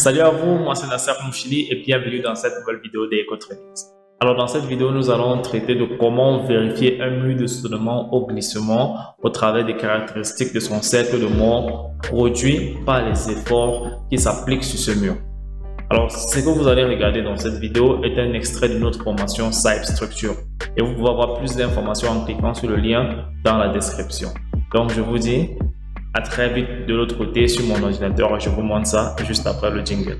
Salut à vous, moi c'est Nasser Mouchili et bienvenue dans cette nouvelle vidéo d'EcoTradings. Alors dans cette vidéo, nous allons traiter de comment vérifier un mur de soutentement au glissement au travers des caractéristiques de son cercle de mort produit par les efforts qui s'appliquent sur ce mur. Alors ce que vous allez regarder dans cette vidéo est un extrait de notre formation Cype Structure et vous pouvez avoir plus d'informations en cliquant sur le lien dans la description. Donc je vous dis à très vite de l'autre côté sur mon ordinateur et je vous montre ça juste après le jingle.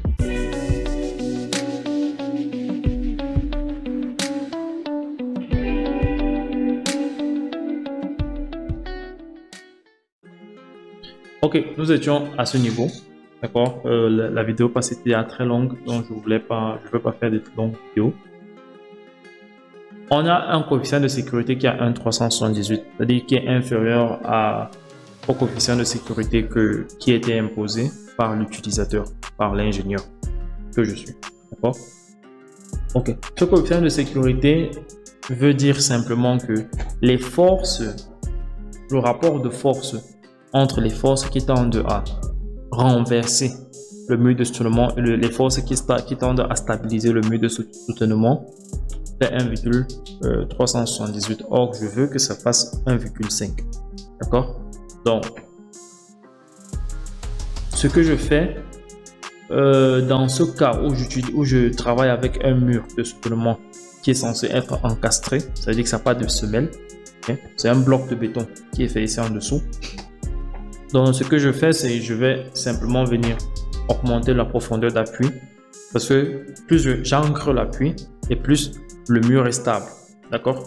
Ok, nous étions à ce niveau, d'accord. La vidéo passée était très longue, donc je ne veux pas faire de longues vidéos. On a un coefficient de sécurité qui est à 1,378, c'est-à-dire qui est inférieur au coefficient de sécurité qui a été imposé par l'utilisateur, par l'ingénieur que je suis, d'accord. Ok, ce coefficient de sécurité veut dire simplement que les forces, le rapport de force entre les forces qui tendent à renverser le mur de soutenement et les forces qui tendent à stabiliser le mur de soutenement est 1,378. Or, je veux que ça fasse 1,5. D'accord? Donc, ce que je fais dans ce cas où je travaille avec un mur de soutenement qui est censé être encastré, ça veut dire que ça n'a pas de semelle. Okay? C'est un bloc de béton qui est fait ici en dessous. Donc, ce que je fais, c'est je vais simplement venir augmenter la profondeur d'appui parce que plus j'ancre l'appui et plus le mur est stable. D'accord?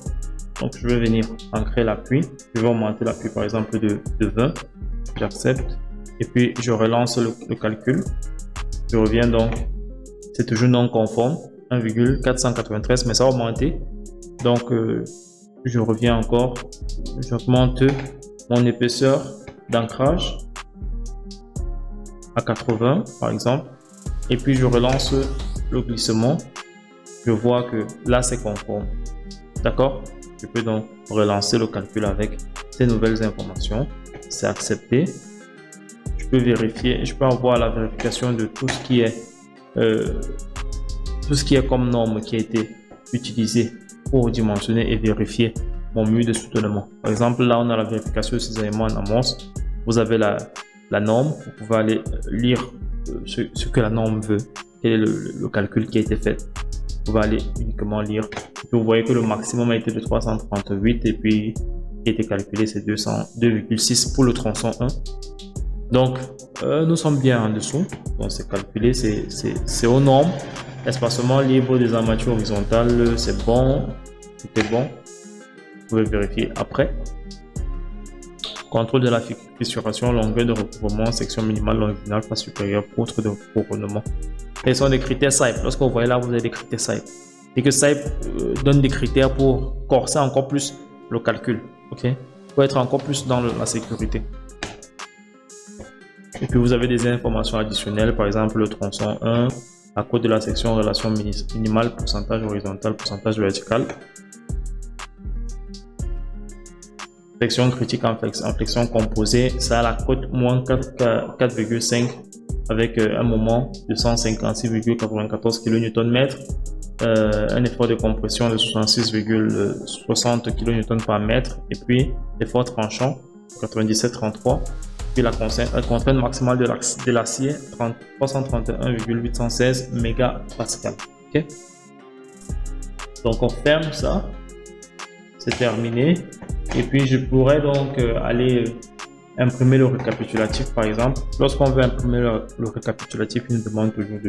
Donc, je vais venir ancrer l'appui. Je vais augmenter l'appui par exemple de 20. J'accepte. Et puis, je relance le calcul. Je reviens donc. C'est toujours non conforme. 1,493, mais ça a augmenté. Donc, je reviens encore. J'augmente mon épaisseur d'ancrage à 80 par exemple. Et puis, je relance le glissement. Je vois que là, c'est conforme. D'accord? Je peux donc relancer le calcul avec ces nouvelles informations. C'est accepté. Je peux vérifier, je peux avoir la vérification de tout ce qui est comme norme qui a été utilisé pour dimensionner et vérifier mon mur de soutenement. Par exemple, là, on a la vérification de ces éléments en amorce. Vous avez la norme. Vous pouvez aller lire ce que la norme veut. Quel est le calcul qui a été fait. Vous pouvez aller uniquement lire. Vous voyez que le maximum a été de 338 et puis qui a été calculé c'est 2,6 pour le tronçon 1. Donc nous sommes bien en dessous. Donc c'est calculé, c'est aux normes. Espacement libre des armatures horizontales, c'est bon. Tout est bon. Vous pouvez vérifier après. Contrôle de la fissuration, longueur de recouvrement, section minimale longitudinale, face supérieure, poutre de couronnement. Quels sont des critères Cype? Lorsque vous voyez là, vous avez des critères Cype. Et que Cype donne des critères pour corser encore plus le calcul. Ok? Pour être encore plus dans la sécurité. Et puis vous avez des informations additionnelles, par exemple le tronçon 1, à code de la section relation minimale, pourcentage horizontal, pourcentage vertical. Section critique en flexion composée, ça a la cote moins 4,5 avec un moment de 156,94 kN/m, un effort de compression de 66,60 kN par mètre et puis l'effort tranchant 97,33, puis la contrainte maximale de l'acier 331,816 MPa. Okay? Donc on ferme ça, c'est terminé. Et puis je pourrais donc aller imprimer le récapitulatif par exemple. Lorsqu'on veut imprimer le récapitulatif, il nous demande toujours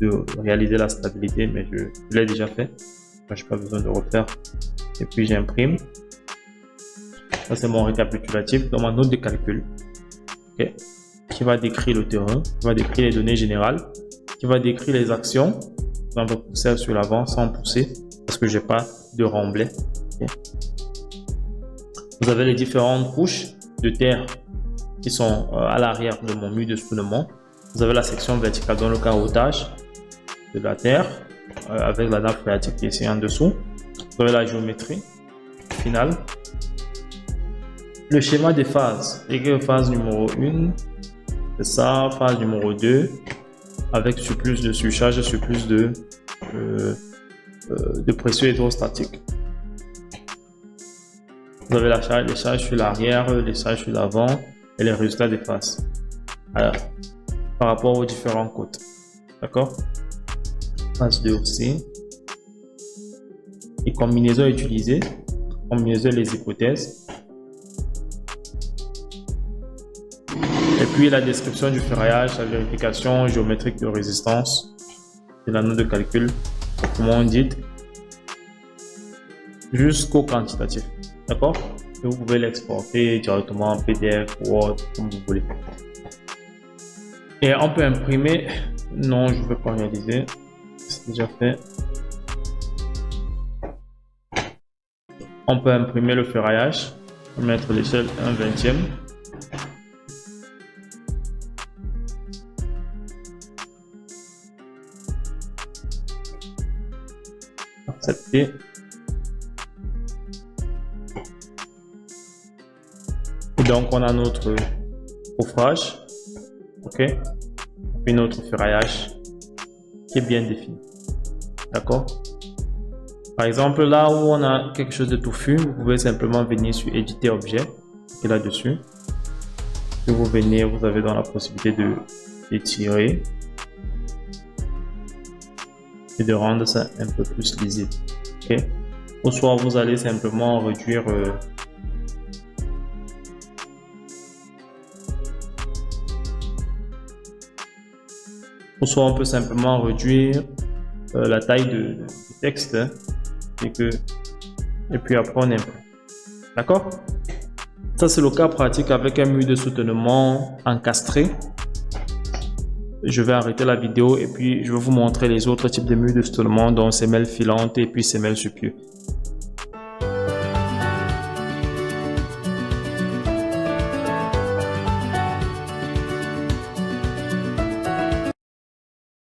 de réaliser la stabilité, mais je l'ai déjà fait. Je n'ai pas besoin de refaire. Et puis j'imprime. Ça c'est mon récapitulatif dans ma note de calcul. Okay. Qui va décrire le terrain, qui va décrire les données générales, qui va décrire les actions. On va pousser sur l'avant sans pousser parce que j'ai pas de remblai. Okay. Vous avez les différentes couches de terre qui sont à l'arrière de mon mur de soutenement. Vous avez la section verticale dans le carottage de la terre avec la nappe phréatique qui est ici en dessous. Vous avez la géométrie finale. Le schéma des phases. Et que phase numéro 1, c'est ça, phase numéro 2, avec surplus de surcharge, surplus de pression hydrostatique. Vous avez les charges sur l'arrière, les charges sur l'avant et les résultats des faces. Alors, par rapport aux différents côtes. D'accord? Phase 2 aussi. Et combinaison utilisée. Combinaison les hypothèses. Et puis la description du ferraillage, la vérification géométrique de résistance de la note de calcul, proprement dite, jusqu'au quantitatif. D'accord? Et vous pouvez l'exporter directement en PDF, Word, comme vous voulez. Et on peut imprimer. Non, je ne vais pas réaliser. C'est déjà fait. On peut imprimer le ferraillage. On peut mettre l'échelle 1/20. Accepter. Et donc on a notre coffrage, ok, puis notre ferraillage qui est bien défini. D'accord? Par exemple, là où on a quelque chose de touffu, vous pouvez simplement venir sur éditer objet, et là-dessus, que vous venez, vous avez dans la possibilité de l'étirer et de rendre ça un peu plus lisible. Ok? Ou soit vous allez simplement réduire ou soit on peut simplement réduire la taille du texte, hein, et puis après on imprime. D'accord? Ça c'est le cas pratique avec un mur de soutènement encastré. Je vais arrêter la vidéo et puis je vais vous montrer les autres types de murs de soutènement, dont semelle filante et puis semelle sur pied.